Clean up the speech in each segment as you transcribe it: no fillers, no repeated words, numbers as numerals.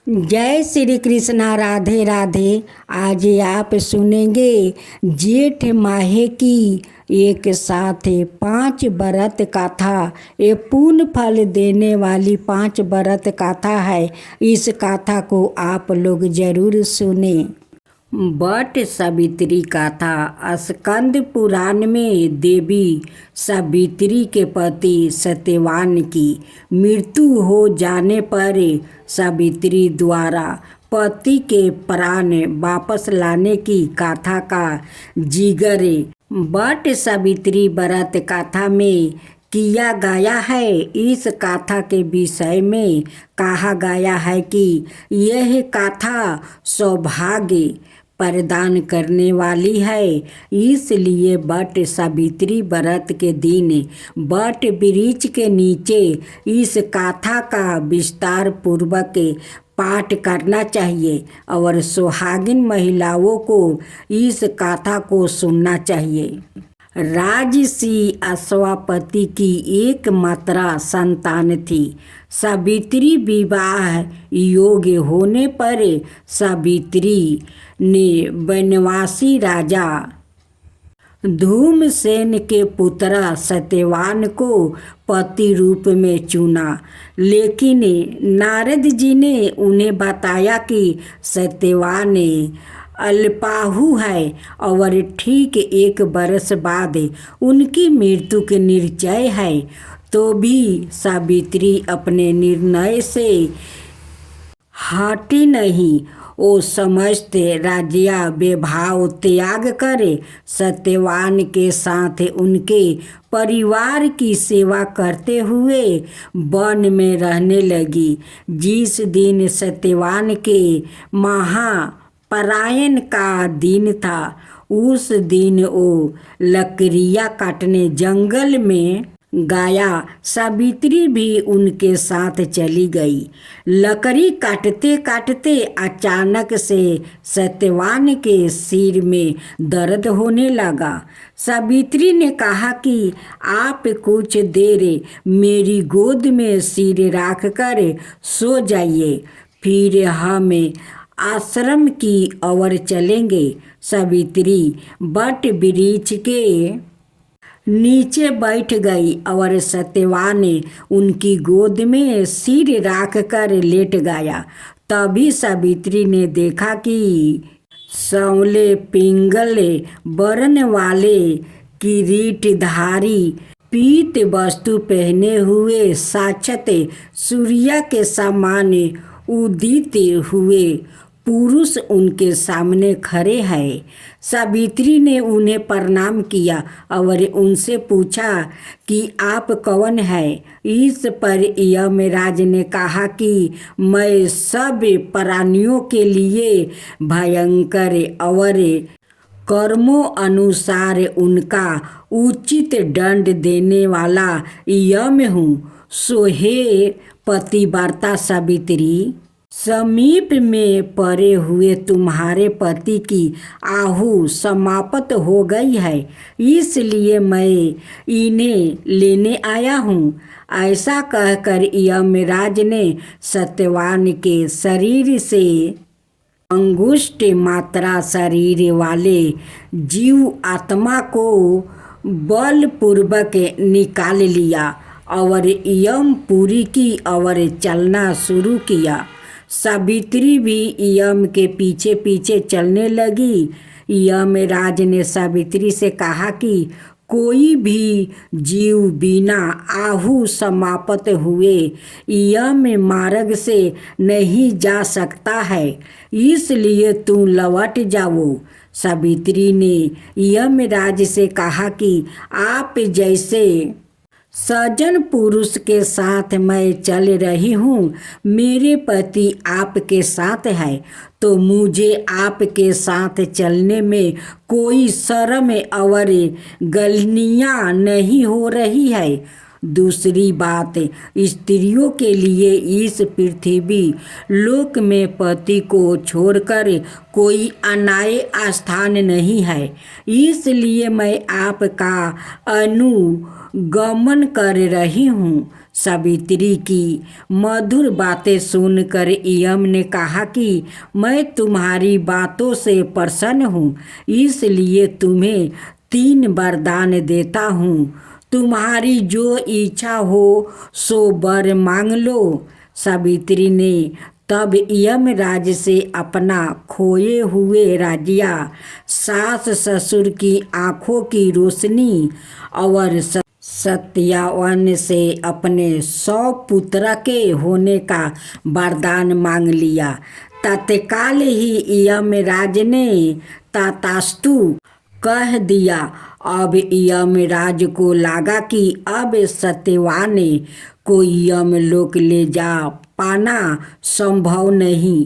जय श्री कृष्णा। राधे राधे। आज आप सुनेंगे जेठ माह की एक साथ 5 व्रत कथा। ये पूर्ण फल देने वाली 5 व्रत कथा है। इस कथा को आप लोग जरूर सुने। वट सावित्री कथा। स्कंद पुराण में देवी सावित्री के पति सत्यवान की मृत्यु हो जाने पर सावित्री द्वारा पति के प्राण वापस लाने की कथा का जिक्र वट सावित्री व्रत कथा में किया गया है। इस कथा के विषय में कहा गया है कि यह कथा सौभाग्य प्रदान करने वाली है। इसलिए वट सावित्री व्रत के दिन वट वृक्ष के नीचे इस कथा का विस्तार पूर्वक पाठ करना चाहिए और सुहागिन महिलाओं को इस कथा को सुनना चाहिए। राजसी अश्वपति की एकमात्र संतान थी। सावित्री विवाह योग्य होने पर सावित्री ने वनवासी राजा धूमसेन के पुत्र सत्यवान को पति रूप में चुना। लेकिन नारद जी ने उन्हें बताया कि सत्यवान अल्पाहु है और ठीक 1 वर्ष बाद उनकी मृत्यु के निश्चय है। तो भी सावित्री अपने निर्णय से हटी नहीं। वो समस्त राज्य वैभव त्याग कर सत्यवान के साथ उनके परिवार की सेवा करते हुए वन में रहने लगी। जिस दिन सत्यवान के महापरायण का दिन था, उस दिन वो लकड़ियाँ काटने जंगल में गया। सावित्री भी उनके साथ चली गई। लकड़ी काटते काटते अचानक से सत्यवान के सिर में दर्द होने लगा। सावित्री ने कहा कि आप कुछ देर मेरी गोद में सिर रख कर सो जाइए, फिर हम आश्रम की ओर चलेंगे। सावित्री वट वृक्ष के नीचे बैठ गई और सत्यवान उनकी गोद में सिर रख कर लेट गया। तभी सावित्री ने देखा कि सांवले पिंगले वर्ण वाले किरीटधारी पीत वस्तु पहने हुए साक्षात सूर्य के समान उदित हुए पुरुष उनके सामने खड़े हैं। सावित्री ने उन्हें प्रणाम किया और उनसे पूछा कि आप कौन हैं। इस पर यमराज ने कहा कि मैं सब प्राणियों के लिए भयंकर और कर्मों अनुसार उनका उचित दंड देने वाला यम हूँ। सो हे पतिव्रता सावित्री, समीप में पड़े हुए तुम्हारे पति की आहु समाप्त हो गई है, इसलिए मैं इन्हें लेने आया हूँ। ऐसा कहकर यमराज ने सत्यवान के शरीर से अंगुष्ठ मात्रा शरीर वाले जीव आत्मा को बलपूर्वक निकाल लिया और यमपुरी की ओर चलना शुरू किया। सावित्री भी यम के पीछे पीछे चलने लगी। यमराज ने सावित्री से कहा कि कोई भी जीव बिना आहु समाप्त हुए यम मार्ग से नहीं जा सकता है, इसलिए तुम लौट जाओ। सावित्री ने यमराज से कहा कि आप जैसे सज्जन पुरुष के साथ मैं चल रही हूँ, मेरे पति आपके साथ है, तो मुझे आपके साथ चलने में कोई शर्म और गलनियाँ नहीं हो रही है। दूसरी बात, स्त्रियों के लिए इस पृथ्वी लोक में पति को छोड़कर कोई अन्य स्थान नहीं है, इसलिए मैं आपका गमन कर रही हूँ। सावित्री की मधुर बातें सुनकर यम ने कहा कि मैं तुम्हारी बातों से प्रसन्न हूँ, इसलिए तुम्हें 3 वरदान देता हूँ। तुम्हारी जो इच्छा हो सो वर मांग लो। सावित्री ने तब यमराज से अपना खोए हुए राज्य, सास ससुर की आंखों की रोशनी और सत्यावन से अपने 100 पुत्र के होने का वरदान मांग लिया। तत्काल ही यमराज ने तथास्तु कह दिया। अब यमराज को लगा कि अब सत्यवान को यमलोक ले जा पाना संभव नहीं,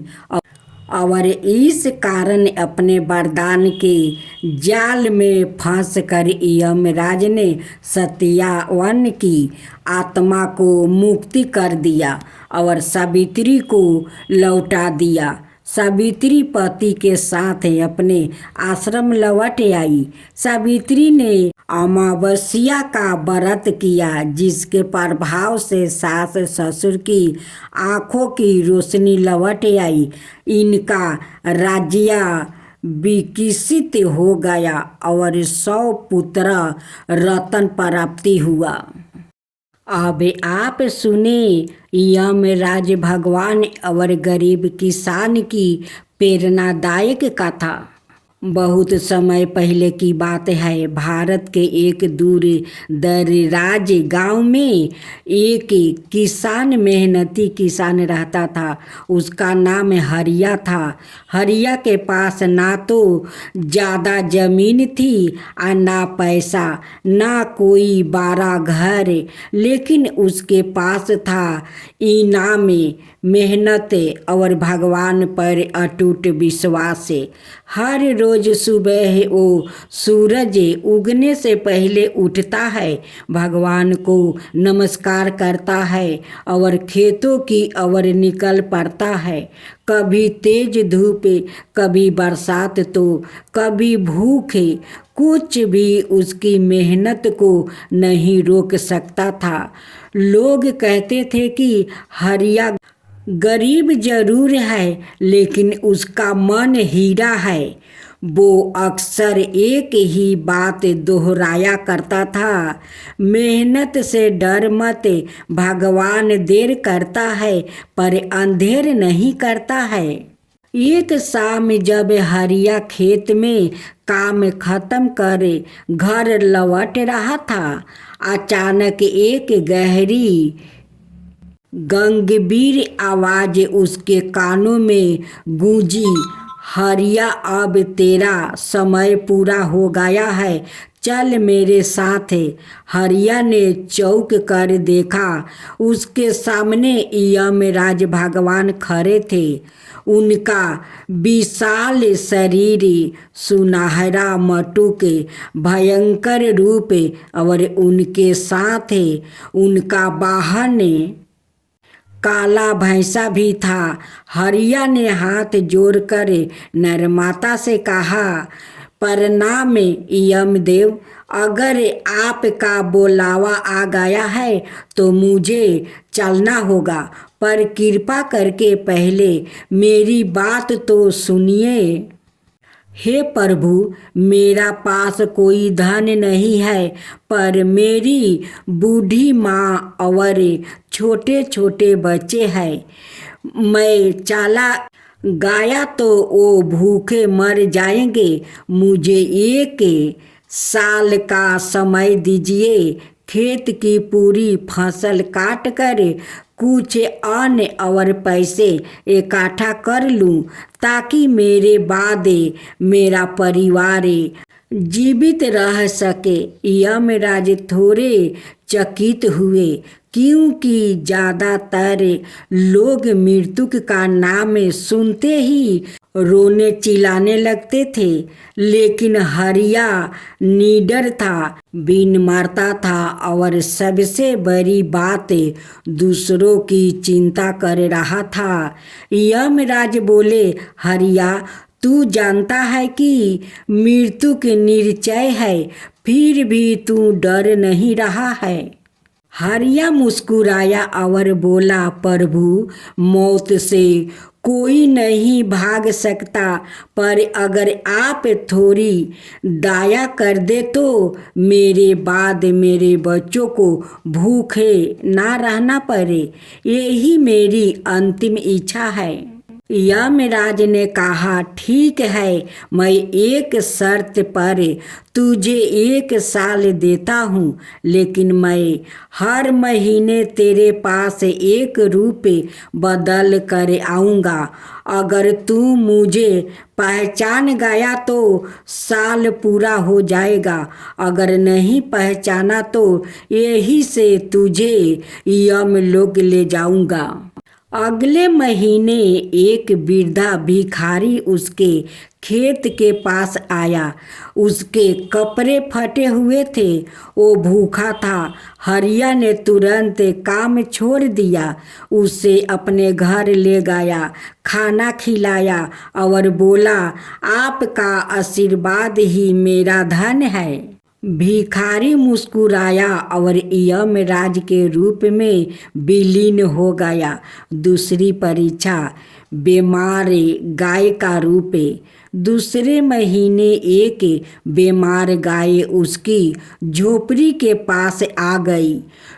और इस कारण अपने वरदान के जाल में फंसकर यमराज ने सत्यावन की आत्मा को मुक्ति कर दिया और सावित्री को लौटा दिया। सावित्री पति के साथ अपने आश्रम लौट आई। सावित्री ने अमावस्या का व्रत किया, जिसके प्रभाव से सास ससुर की आंखों की रोशनी लौट आई। इनका राज्य विकसित हो गया और 100 पुत्र रत्न प्राप्ति हुआ। अब आप सुने यमराज भगवान और गरीब किसान की प्रेरणादायक कथा। बहुत समय पहले की बात है। भारत के एक दूर दराज गांव में एक किसान, मेहनती किसान रहता था। उसका नाम हरिया था। हरिया के पास ना तो ज़्यादा ज़मीन थी और ना पैसा, ना कोई बड़ा घर, लेकिन उसके पास था इनाम, मेहनत और भगवान पर अटूट विश्वास। हर रोज सुबह वो सूरज उगने से पहले उठता है, भगवान को नमस्कार करता है और खेतों की ओर निकल पड़ता है। कभी तेज धूप, कभी बरसात तो कभी भूख, कुछ भी उसकी मेहनत को नहीं रोक सकता था। लोग कहते थे कि हरिया गरीब जरूर है, लेकिन उसका मन हीरा है। वो अक्सर एक ही बात दोहराया करता था, मेहनत से डर मत, भगवान देर करता है पर अंधेर नहीं करता है। एक शाम जब हरिया खेत में काम खत्म कर घर लौट रहा था, अचानक एक गहरी गंभीर आवाज उसके कानों में गूंजी, हरिया अब तेरा समय पूरा हो गया है, चल मेरे साथ। हरिया ने चौंक कर देखा। उसके सामने यमराज भगवान खड़े थे। उनका विशाल शरीर, सुनहरा मटुक, भयंकर रूप और उनके साथ उनका वाहन काला भैंसा भी था। हरिया ने हाथ जोड़कर नरमाता से कहा, प्रणाम यमदेव, अगर आपका बुलावा आ गया है तो मुझे चलना होगा, पर कृपा करके पहले मेरी बात तो सुनिए। हे प्रभु, मेरा पास कोई धन नहीं है, पर मेरी बूढ़ी माँ और छोटे छोटे बच्चे हैं। मैं चला गया तो वो भूखे मर जाएंगे। मुझे 1 साल का समय दीजिए, खेत की पूरी फसल काट कर कुछ अन्न और पैसे इकट्ठा कर लूं, ताकि मेरे बाद मेरा परिवार जीवित रह सके। यमराज थोड़े चकित हुए, क्योंकि ज़्यादातर लोग मृत्यु का नाम सुनते ही रोने चिल्लाने लगते थे, लेकिन हरिया निडर था, बिन मरता था और सबसे बड़ी बात दूसरों की चिंता कर रहा था। यमराज बोले, हरिया, तू जानता है कि मृत्यु के निश्चय है, फिर भी तू डर नहीं रहा है। हरिया मुस्कुराया और बोला, प्रभु, मौत से कोई नहीं भाग सकता, पर अगर आप थोड़ी दया कर दे तो मेरे बाद मेरे बच्चों को भूखे ना रहना पड़े। यही मेरी अंतिम इच्छा है। यमराज ने कहा, ठीक है, मैं एक शर्त पर तुझे 1 साल देता हूँ, लेकिन मैं हर महीने तेरे पास 1 रुपये बदल कर आऊँगा। अगर तू मुझे पहचान गया तो साल पूरा हो जाएगा, अगर नहीं पहचाना तो यहीं से तुझे यमलोक ले जाऊँगा। अगले महीने एक वृद्धा भिखारी उसके खेत के पास आया। उसके कपड़े फटे हुए थे, वो भूखा था। हरिया ने तुरंत काम छोड़ दिया, उसे अपने घर ले गया, खाना खिलाया और बोला, आपका आशीर्वाद ही मेरा धन है। भिखारी मुस्कुराया और यमराज के रूप में विलीन हो गया। दूसरी परीक्षा, बीमार गाय का रूप। दूसरे महीने एक बीमार गाय उसकी झोपड़ी के पास आ गई।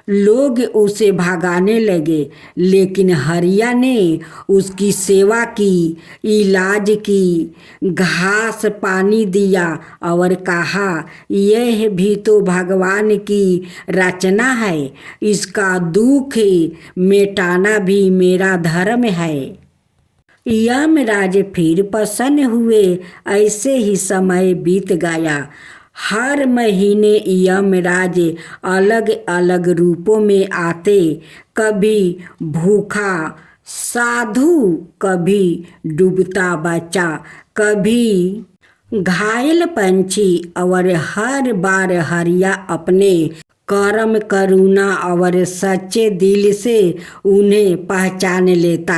लोग उसे भगाने लगे, लेकिन हरिया ने उसकी सेवा की, इलाज की, घास पानी दिया और कहा, यह भी तो भगवान की रचना है, इसका दुख मिटाना भी मेरा धर्म है। यमराज फिर प्रसन्न हुए। ऐसे ही समय बीत गया। हर महीने यमराज अलग अलग रूपों में आते, कभी भूखा साधु, कभी डूबता बच्चा, कभी घायल पंछी, और हर बार हरिया अपने कर्म, करुणा और सच्चे दिल से उन्हें पहचान लेता।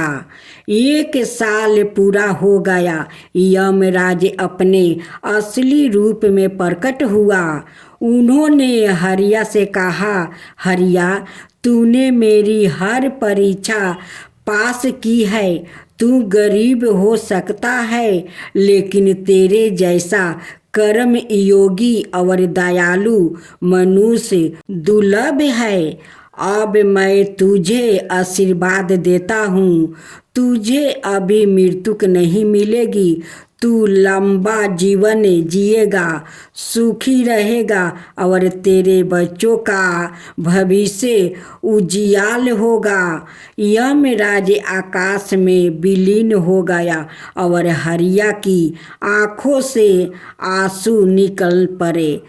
1 साल पूरा हो गया। यमराज अपने असली रूप में प्रकट हुआ। उन्होंने हरिया से कहा, हरिया, तूने मेरी हर परीक्षा पास की है। तू गरीब हो सकता है, लेकिन तेरे जैसा कर्म योगी और दयालु मनुष्य दुर्लभ है। अब मैं तुझे आशीर्वाद देता हूँ, तुझे अभी मृत्यु नहीं मिलेगी। तू लंबा जीवन जिएगा, सुखी रहेगा और तेरे बच्चों का भविष्य उजियाल होगा। यमराज आकाश में विलीन हो गया और हरिया की आंखों से आंसू निकल पड़े।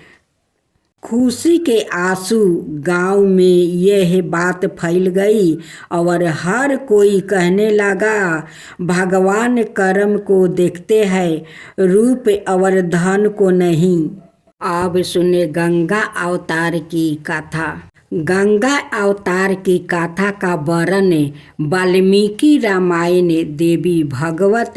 खुशी के आंसू। गांव में यह बात फैल गई और हर कोई कहने लगा, भगवान कर्म को देखते हैं, रूप और धन को नहीं। अब सुने गंगा अवतार की कथा। गंगा अवतार की कथा का वर्णन वाल्मीकि रामायण, देवी भागवत,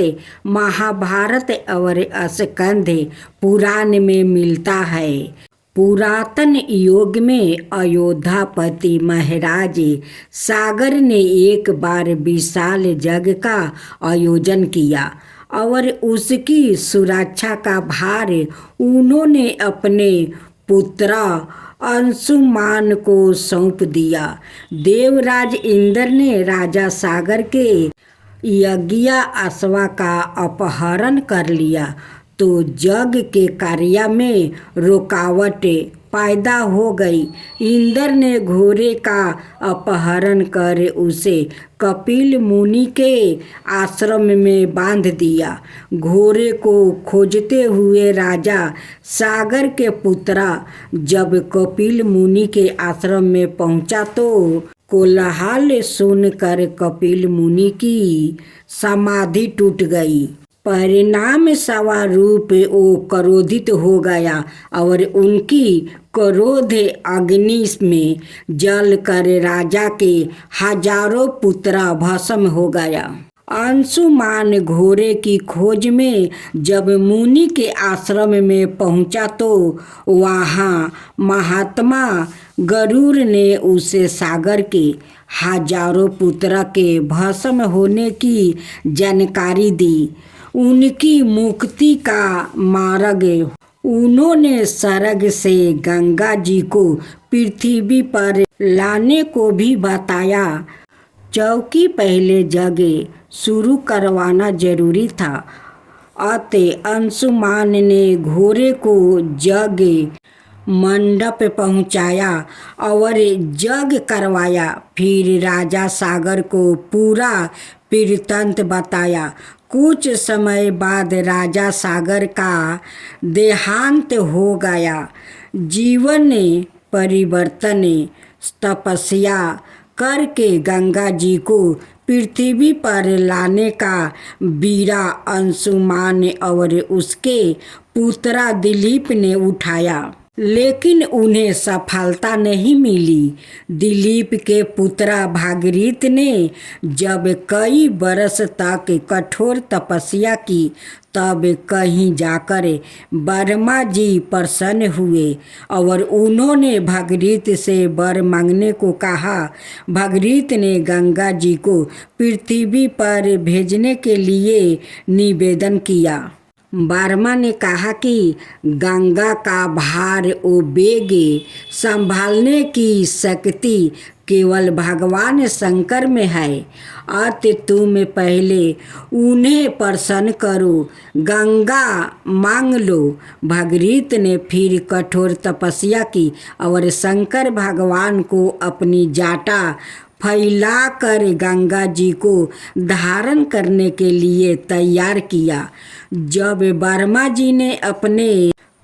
महाभारत और स्कंद पुराण में मिलता है। पुरातन युग में अयोध्यापति महाराज सागर ने एक बार विशाल यज्ञ का आयोजन किया और उसकी सुरक्षा का भार उन्होंने अपने पुत्र अंशुमान को सौंप दिया। देवराज इंद्र ने राजा सागर के यज्ञ अश्व का अपहरण कर लिया, तो यज्ञ के कार्य में रुकावट पैदा हो गई। इंद्र ने घोड़े का अपहरण कर उसे कपिल मुनि के आश्रम में बांध दिया। घोड़े को खोजते हुए राजा सागर के पुत्र जब कपिल मुनि के आश्रम में पहुंचा तो कोलाहल सुनकर कपिल मुनि की समाधि टूट गई। परिणाम स्वरूप वो क्रोधित हो गया और उनकी क्रोध अग्नि में जल कर राजा के हजारों पुत्र भस्म हो गया। अंशुमान घोड़े की खोज में जब मुनि के आश्रम में पहुंचा तो वहाँ महात्मा गरुड़ ने उसे सागर के हजारों पुत्र के भस्म होने की जानकारी दी। उनकी मुक्ति का मार्ग उन्होंने स्वर्ग से गंगा जी को पृथ्वी पर लाने को भी बताया। चौकी पहले जगह शुरू करवाना जरूरी था। अतः अंशुमान ने घोड़े को जग मंडप पहुंचाया और जग करवाया। फिर राजा सागर को पूरा वृत्तांत बताया। कुछ समय बाद राजा सागर का देहांत हो गया। जीवन परिवर्तन तपस्या करके गंगा जी को पृथ्वी पर लाने का बीड़ा अंशुमान और उसके पुत्र दिलीप ने उठाया, लेकिन उन्हें सफलता नहीं मिली। दिलीप के पुत्र भागीरथ ने जब कई बरस तक कठोर तपस्या की तब कहीं जाकर वर्मा जी प्रसन्न हुए और उन्होंने भागीरथ से वर मांगने को कहा। भागीरथ ने गंगा जी को पृथ्वी पर भेजने के लिए निवेदन किया। वर्मा ने कहा कि गंगा का भार ओ बेग संभालने की शक्ति केवल भगवान शंकर में है। अतः तुम पहले उन्हें प्रसन्न करो, गंगा मांग लो। भागीरथ ने फिर कठोर तपस्या की और शंकर भगवान को अपनी जाटा फैलाकर गंगा जी को धारण करने के लिए तैयार किया। जब वर्मा जी ने अपने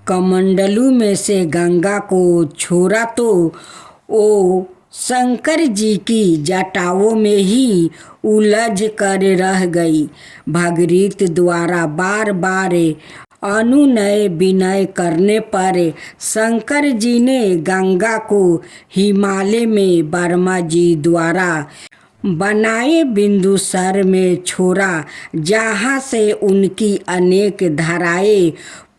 कमंडलू में से गंगा को छोड़ा तो वो शंकर जी की जटाओं में ही उलझ कर रह गई। भागीरथ द्वारा बार बार अनुनय विनय करने पर शंकर जी ने गंगा को हिमालय में वर्मा जी द्वारा बनाए बिंदुसर में छोड़ा, जहाँ से उनकी अनेक धाराएं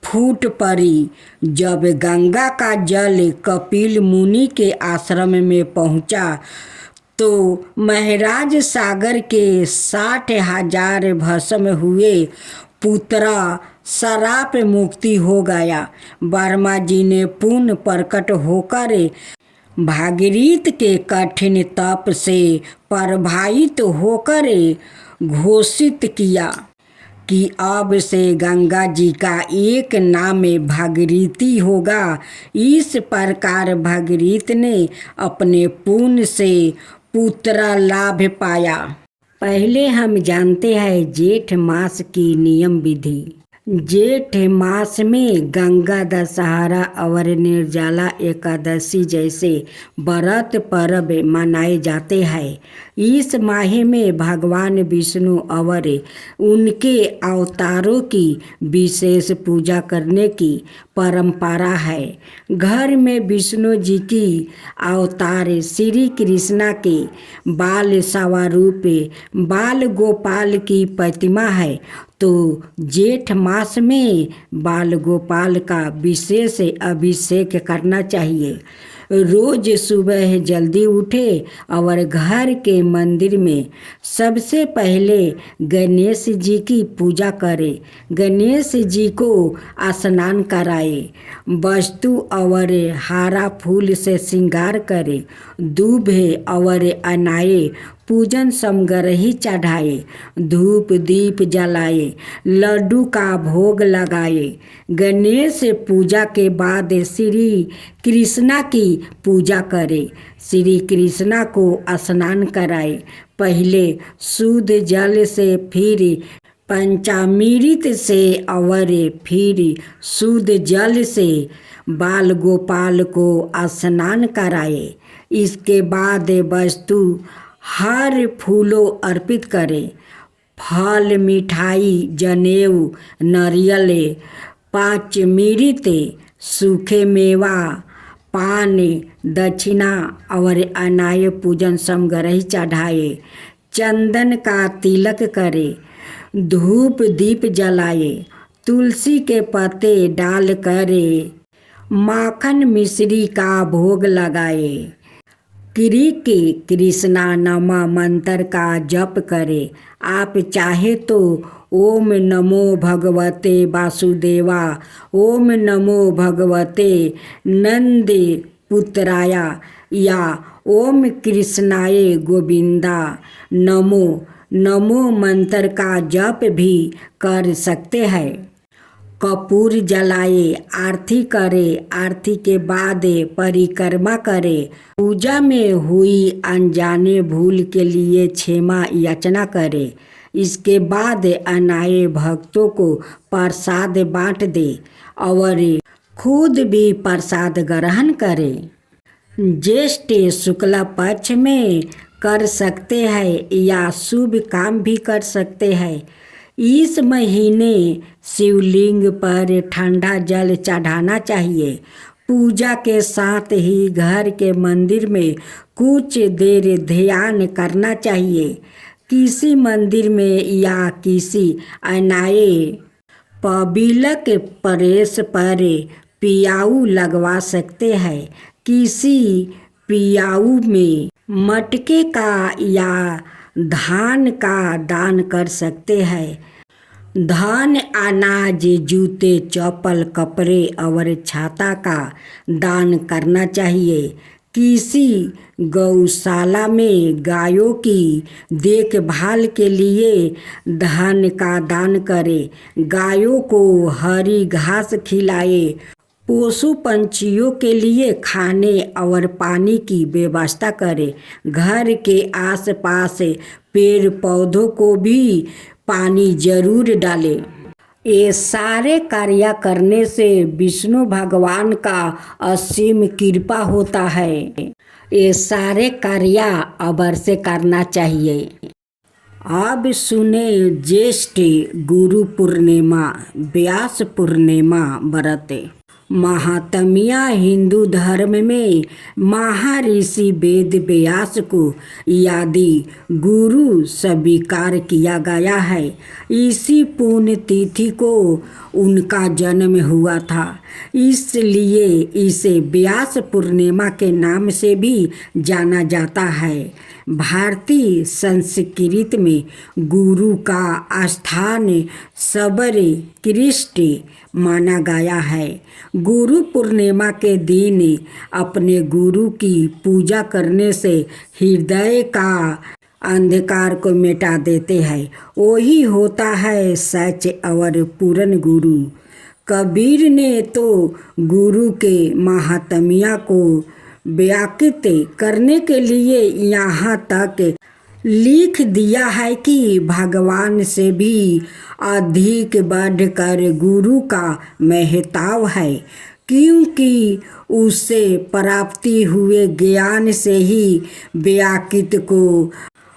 फूट पड़ी। जब गंगा का जल कपिल मुनि के आश्रम में पहुँचा तो महाराज सागर के 60,000 भस्म हुए पुत्र श्राप मुक्ति हो गया। वर्मा जी ने पुनः प्रकट होकर भागीरथ के कठिन तप से प्रभावित होकर घोषित किया कि अब से गंगा जी का एक नाम भागीरथी होगा। इस प्रकार भागीरथ ने अपने पुण्य से पुत्र लाभ पाया। पहले हम जानते हैं जेठ मास की नियम विधि। जेठ मास में गंगा दशहरा और निर्जला एकादशी जैसे व्रत पर्व मनाए जाते हैं। इस माह में भगवान विष्णु और उनके अवतारों की विशेष पूजा करने की परंपरा है। घर में विष्णु जी की अवतार श्री कृष्णा के बाल स्वरूप बाल गोपाल की प्रतिमा है, तो जेठ मास में बाल गोपाल का विशेष अभिषेक करना चाहिए। रोज सुबह जल्दी उठे और घर के मंदिर में सबसे पहले गणेश जी की पूजा करें। गणेश जी को स्नान कराए, वस्तु और हारा फूल से श्रृंगार करें, दूब और अनाए पूजन समग्रही चढ़ाए, धूप दीप जलाए, लड्डू का भोग लगाए। गणेश पूजा के बाद श्री कृष्णा की पूजा करें। श्री कृष्णा को स्नान कराए, पहले शुद्ध जल से, फिर पंचामृत से और फिर शुद्ध जल से बाल गोपाल को स्नान कराए। इसके बाद वस्तु हर फूलों अर्पित करें। फल, मिठाई, जनेऊ, नारियल, पंचामृत, सूखे मेवा, पान, दक्षिणा और अनाय पूजन समग्रही चढ़ाए। चंदन का तिलक करे, धूप दीप जलाए, तुलसी के पत्ते डाल करे, माखन मिश्री का भोग लगाए, के कृष्णा नमा मंत्र का जप करे। आप चाहे तो ओम नमो भगवते वासुदेवा, ओम नमो भगवते नंद पुत्राया या ओम कृष्णाय गोविंदा नमो नमो मंत्र का जप भी कर सकते हैं। कपूर जलाए, आरती करे, आरती के बाद परिक्रमा करे, पूजा में हुई अनजाने भूल के लिए क्षमा याचना करे। इसके बाद अनाए भक्तों को प्रसाद बांट दे और खुद भी प्रसाद ग्रहण करे। ज्येष्ठ शुक्ला पक्ष में कर सकते हैं या शुभ काम भी कर सकते हैं। इस महीने शिवलिंग पर ठंडा जल चढ़ाना चाहिए। पूजा के साथ ही घर के मंदिर में कुछ देर ध्यान करना चाहिए। किसी मंदिर में या किसी अनाए पबीलक परेश पर पियाऊ लगवा सकते हैं। किसी पियाऊ में मटके का या धान का दान कर सकते हैं। धान, अनाज, जूते, चप्पल, कपड़े और छाता का दान करना चाहिए। किसी गौशाला में गायों की देखभाल के लिए धन का दान करें। गायों को हरी घास खिलाए। पशु पंछियों के लिए खाने और पानी की व्यवस्था करें। घर के आसपास पेड़ पौधों को भी पानी जरूर डालें। ये सारे कार्य करने से विष्णु भगवान का असीम कृपा होता है। ये सारे कार्य अवश्य करना चाहिए। अब सुने ज्येष्ठ गुरु पूर्णिमा, व्यास पूर्णिमा व्रत। महात्म्य हिंदू धर्म में महर्षि वेद व्यास को आदि गुरु स्वीकार किया गया है। इसी पुण्य तिथि को उनका जन्म हुआ था, इसलिए इसे व्यास पूर्णिमा के नाम से भी जाना जाता है। भारतीय संस्कृति में गुरु का स्थान सर्वोत्कृष्ट माना गया है। गुरु पूर्णिमा के दिन अपने गुरु की पूजा करने से हृदय का अंधकार को मिटा देते हैं। वही होता है सच और पूर्ण गुरु। कबीर ने तो गुरु के महात्म्य को व्याख्यात करने के लिए यहाँ तक लिख दिया है कि भगवान से भी अधिक बढ़कर गुरु का महत्व है, क्योंकि उससे प्राप्ति हुए ज्ञान से ही व्यक्ति को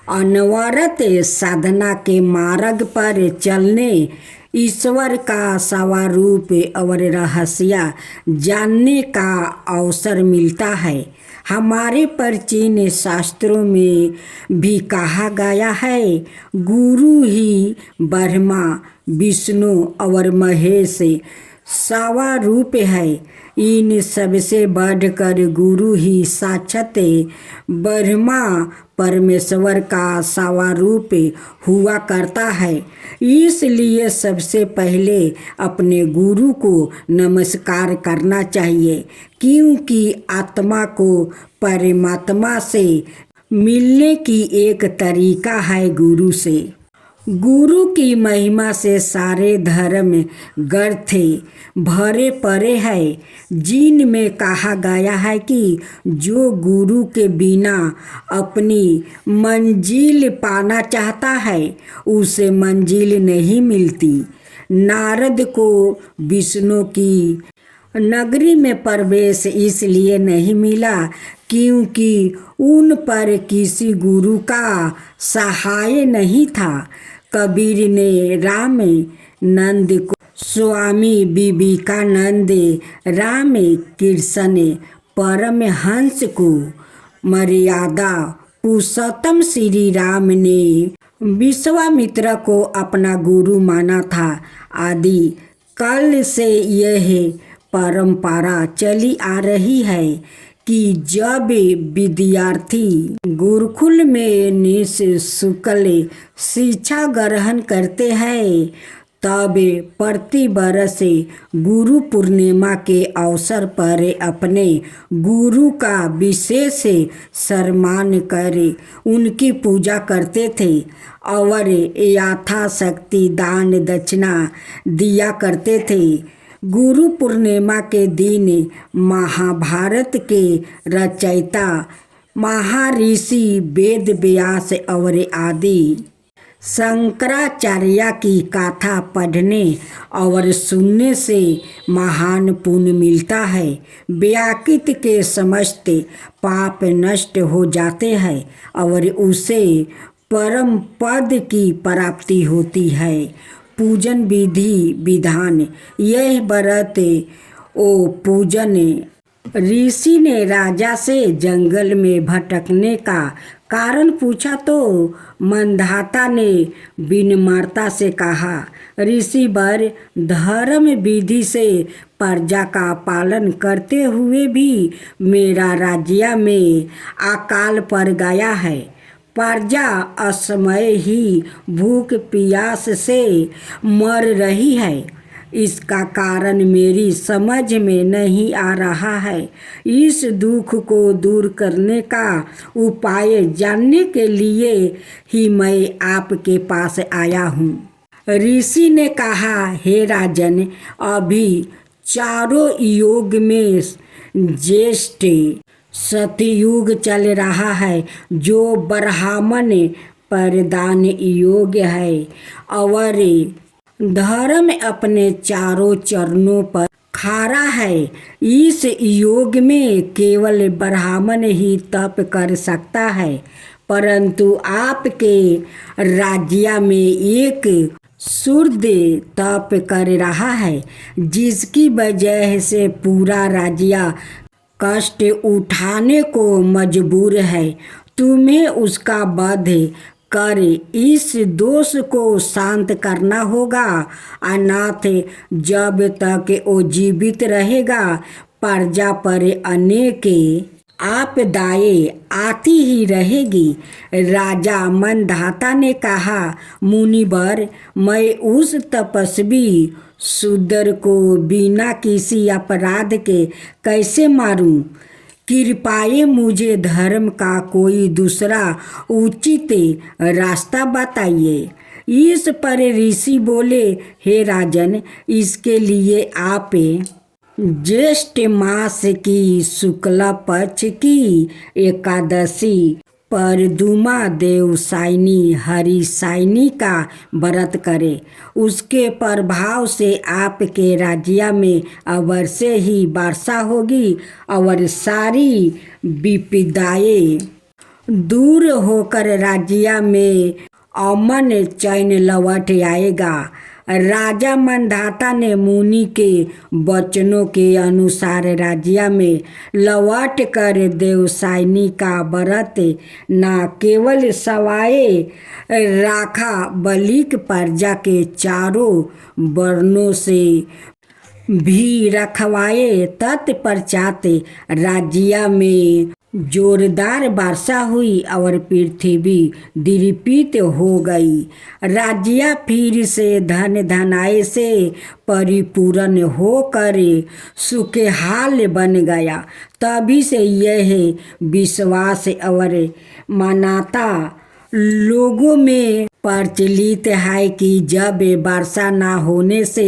अनवरत साधना के मार्ग पर चलने, ईश्वर का स्वरूप और रहस्य जानने का अवसर मिलता है। हमारे प्राचीन शास्त्रों में भी कहा गया है, गुरु ही ब्रह्मा विष्णु और महेश स्वरूप है। इन सबसे बढ़कर गुरु ही साक्षात ब्रह्मा परमेश्वर का स्वरूप हुआ करता है। इसलिए सबसे पहले अपने गुरु को नमस्कार करना चाहिए, क्योंकि आत्मा को परमात्मा से मिलने की एक तरीका है गुरु से। गुरु की महिमा से सारे धर्म ग्रंथ भरे पड़े हैं, जिनमें कहा गया है कि जो गुरु के बिना अपनी मंजिल पाना चाहता है उसे मंजिल नहीं मिलती। नारद को विष्णु की नगरी में प्रवेश इसलिए नहीं मिला क्योंकि उन पर किसी गुरु का सहाय नहीं था। कबीर ने रामानंद को, स्वामी विवेकानंद रामकृष्ण परमहंस को, मर्यादा पुरुषोत्तम श्री राम ने विश्वामित्र को अपना गुरु माना था। आदि काल से यह परंपरा चली आ रही है कि जब विद्यार्थी गुरुकुल में निःशुल्क शिक्षा ग्रहण करते हैं तब प्रति वर्ष गुरु पूर्णिमा के अवसर पर अपने गुरु का विशेष सम्मान कर उनकी पूजा करते थे और यथाशक्ति दान दक्षिणा दिया करते थे। गुरु पूर्णिमा के दिन महाभारत के रचयिता महर्षि वेद व्यास और आदि शंकराचार्य की कथा पढ़ने और सुनने से महान पुण्य मिलता है। व्यक्ति के समस्त पाप नष्ट हो जाते हैं और उसे परम पद की प्राप्ति होती है। पूजन विधि विधान। यह व्रत ओ पूजन ऋषि ने राजा से जंगल में भटकने का कारण पूछा तो मंधाता ने विनम्रता से कहा, ऋषिवर, धर्म विधि से प्रजा का पालन करते हुए भी मेरा राज्य में अकाल पड़ गया है। प्रजा असमय ही भूख प्यास से मर रही है। इसका कारण मेरी समझ में नहीं आ रहा है। इस दुख को दूर करने का उपाय जानने के लिए ही मैं आपके पास आया हूँ। ऋषि ने कहा, हे राजन, अभी चारों युग में ज्येष्ठ सतयुग चल रहा है जो ब्राह्मण प्रधान योग है और धर्म अपने चारों चरणों पर खड़ा है। इस योग में केवल ब्राह्मण ही तप कर सकता है, परंतु आपके राज्य में एक शूद्र तप कर रहा है जिसकी वजह से पूरा राज्य कष्ट उठाने को मजबूर है। तुम्हें उसका वध कर इस दोष को शांत करना होगा। अनाथ जब तक वो जीवित रहेगा प्रजा पर अनेक आपदाएं आती ही रहेगी। राजा मंधाता ने कहा, मुनिवर, मैं उस तपस्वी शूद्र को बिना किसी अपराध के कैसे मारूं? कृपया मुझे धर्म का कोई दूसरा उचित रास्ता बताइए। इस पर ऋषि बोले, हे राजन, इसके लिए आप ज्येष्ठ मास की शुक्ल पक्ष की एकादशी पर दुमा देवसायनी हरिसायनी का व्रत करें। उसके प्रभाव से आपके राज्य में अवश्य ही वर्षा होगी और सारी विपदाएं दूर होकर राज्य में अमन चैन लौट आएगा। राजा मंधाता ने मुनि के वचनों के अनुसार राज्य में लौट कर देवसायनी का व्रत न केवल सवाए राखा बल्कि प्रजा के चारों वर्णों से भी रखवाए। तत्पश्चात राज्य में जोरदार वर्षा हुई और पृथ्वी दीपित हो गई। राज्य फिर से धन धनाय से परिपूर्ण होकर सुखहाल बन गया। तभी से यह विश्वास और मान्यता लोगों में प्रचलित है कि जब वर्षा न होने से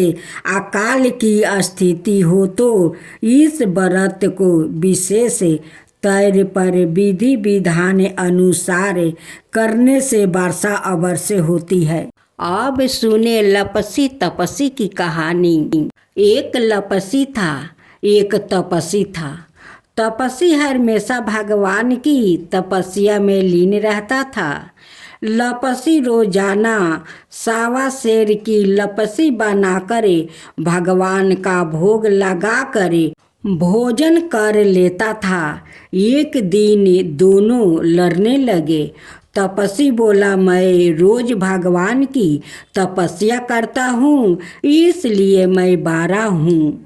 अकाल की स्थिति हो तो इस व्रत को विशेष तौर पर विधि विधान अनुसार करने से वर्षा अवश्य होती है। अब सुने लपसी तपसी की कहानी। एक लपसी था, एक तपसी था। तपसी हमेशा भगवान की तपस्या में लीन रहता था। लपसी रोजाना 1.25 सेर की लपसी बनाकर भगवान का भोग लगा कर भोजन कर लेता था। एक दिन दोनों लड़ने लगे। तपस्वी बोला, मैं रोज भगवान की तपस्या करता हूँ, इसलिए मैं बारा हूँ।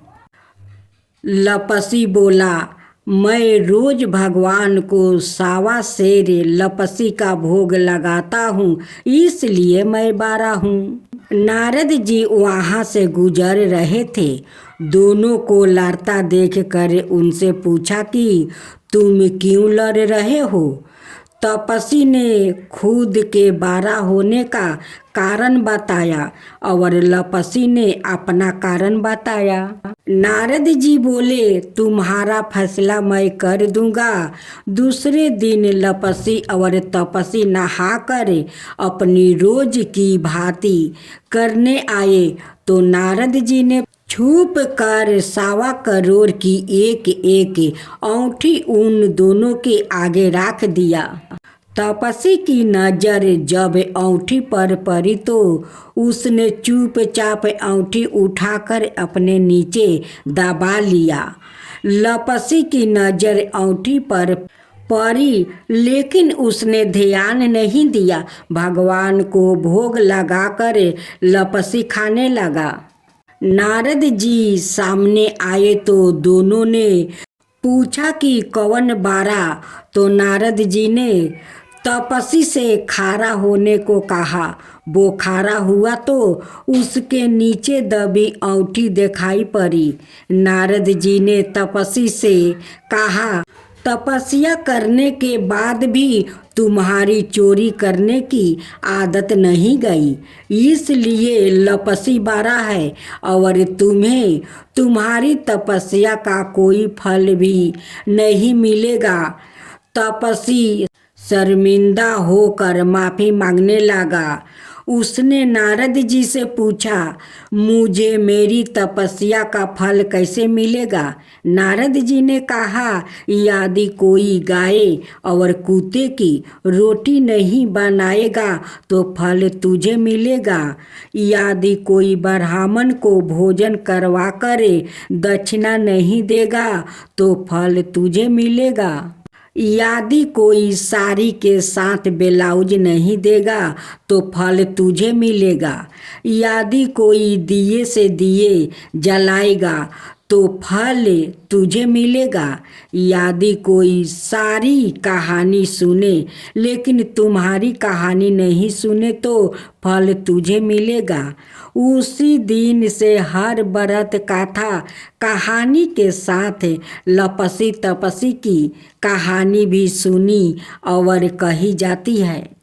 लपसी बोला, मैं रोज भगवान को सावा शेर लपसी का भोग लगाता हूँ, इसलिए मैं बारा हूँ। नारद जी वहाँ से गुजर रहे थे। दोनों को लड़ता देख कर उनसे पूछा कि तुम क्यों लड़ रहे हो। तपस्वी ने खुद के बारा होने का कारण बताया और लपसी ने अपना कारण बताया। नारद जी बोले, तुम्हारा फैसला मैं कर दूंगा। दूसरे दिन लपसी और तपस्वी नहा कर अपनी रोज की भांति करने आए तो नारद जी ने छुप कर 1.25 करोड़ की एक एक औंठी उन दोनों के आगे रख दिया। तपस्वी की नजर जब औंठी पर पड़ी तो उसने चुपचाप औंठी उठाकर अपने नीचे दबा लिया। लपसी की नजर औंठी पर पड़ी, लेकिन उसने ध्यान नहीं दिया। भगवान को भोग लगाकर लपसी खाने लगा। नारद जी सामने आए तो दोनों ने पूछा कि कौन बारा। तो नारद जी ने तपस्वी से खारा होने को कहा। वो खारा हुआ तो उसके नीचे दबी औंठी दिखाई पड़ी। नारद जी ने तपस्वी से कहा, तपस्या करने के बाद भी तुम्हारी चोरी करने की आदत नहीं गई, इसलिए लपसी बारा है और तुम्हें तुम्हारी तपस्या का कोई फल भी नहीं मिलेगा। तपस्वी शर्मिंदा होकर माफी मांगने लगा। उसने नारद जी से पूछा, मुझे मेरी तपस्या का फल कैसे मिलेगा। नारद जी ने कहा, यदि कोई गाय और कुत्ते की रोटी नहीं बनाएगा तो फल तुझे मिलेगा। यदि कोई ब्राह्मण को भोजन करवा कर दक्षिणा नहीं देगा तो फल तुझे मिलेगा। यदि कोई साड़ी के साथ ब्लाउज नहीं देगा तो फल तुझे मिलेगा। यदि कोई दिए से दिए जलाएगा तो फल तुझे मिलेगा। यदि कोई सारी कहानी सुने लेकिन तुम्हारी कहानी नहीं सुने तो फल तुझे मिलेगा। उसी दिन से हर व्रत कथा कहानी के साथ लपसी तपस्वी की कहानी भी सुनी और कही जाती है।